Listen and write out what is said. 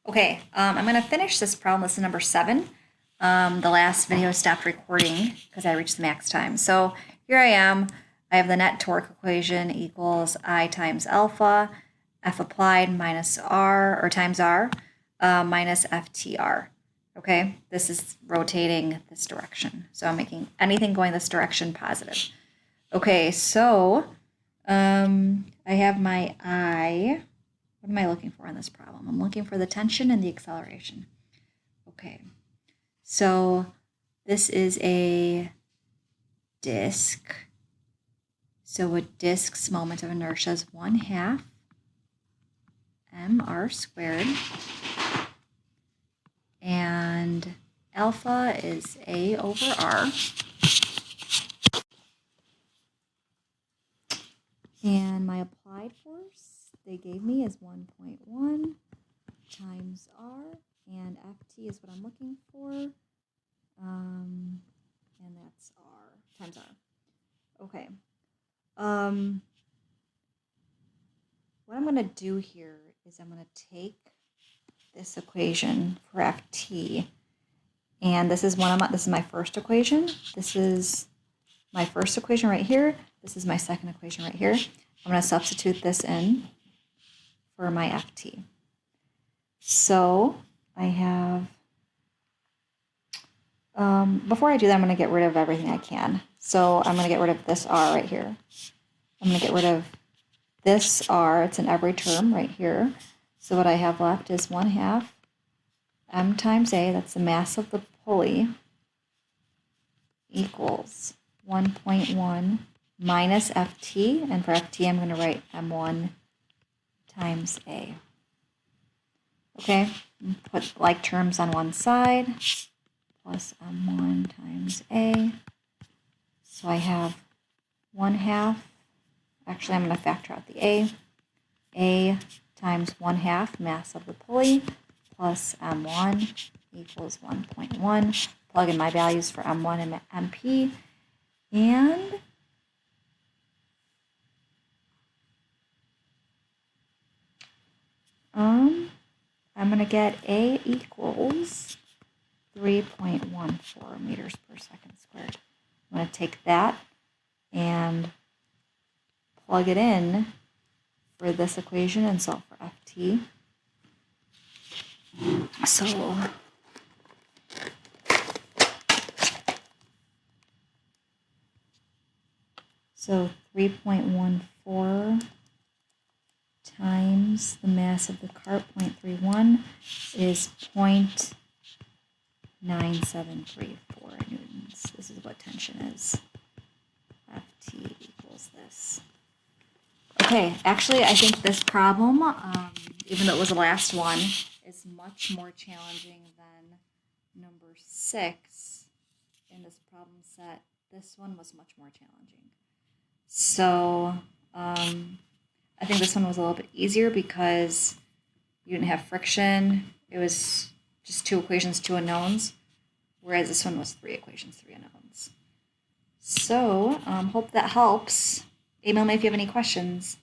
Okay, I'm going to finish this problem. This is number 7. The last video stopped recording because I reached the max time. So here I am. I have the net torque equation equals I times alpha, F applied minus R, or times R, minus FTR. Okay, this is rotating this direction. So I'm making anything going this direction positive. Okay, so I have my I. What am I looking for in this problem? I'm looking for the tension and the acceleration. Okay, so this is a disk. So a disk's moment of inertia is 1/2 mr squared. And alpha is A over R. And my applied force they gave me is 1.1 times R, and Ft is what I'm looking for, and that's R times R. Okay. What I'm going to do here is I'm going to take this equation for Ft, and this is my first equation. This is my first equation right here. This is my second equation right here. I'm going to substitute this in for my Ft. So I have, before I do that, I'm going to get rid of everything I can. So I'm going to get rid of this R right here. I'm going to get rid of this R. It's in every term right here. So what I have left is 1/2 m times A, that's the mass of the pulley, equals 1.1 minus Ft, and for Ft I'm going to write m1 times A. Okay, put like terms on one side, plus m1 times A. So I have 1/2, actually I'm going to factor out the A times 1/2 mass of the pulley, plus m1 equals 1.1. Plug in my values for m1 and mp, and I'm going to get A equals 3.14 meters per second squared. I'm going to take that and plug it in for this equation and solve for Ft. So 3.14 times the mass of the cart, 0.31, is 0.9734 newtons. This is what tension is. Ft equals this. Okay, actually I think this problem, even though it was the last one, is much more challenging than number 6 in this problem set. This one was much more challenging. So I think this one was a little bit easier because you didn't have friction. It was just 2 equations, 2 unknowns, whereas this one was 3 equations, 3 unknowns. So hope that helps. Email me if you have any questions.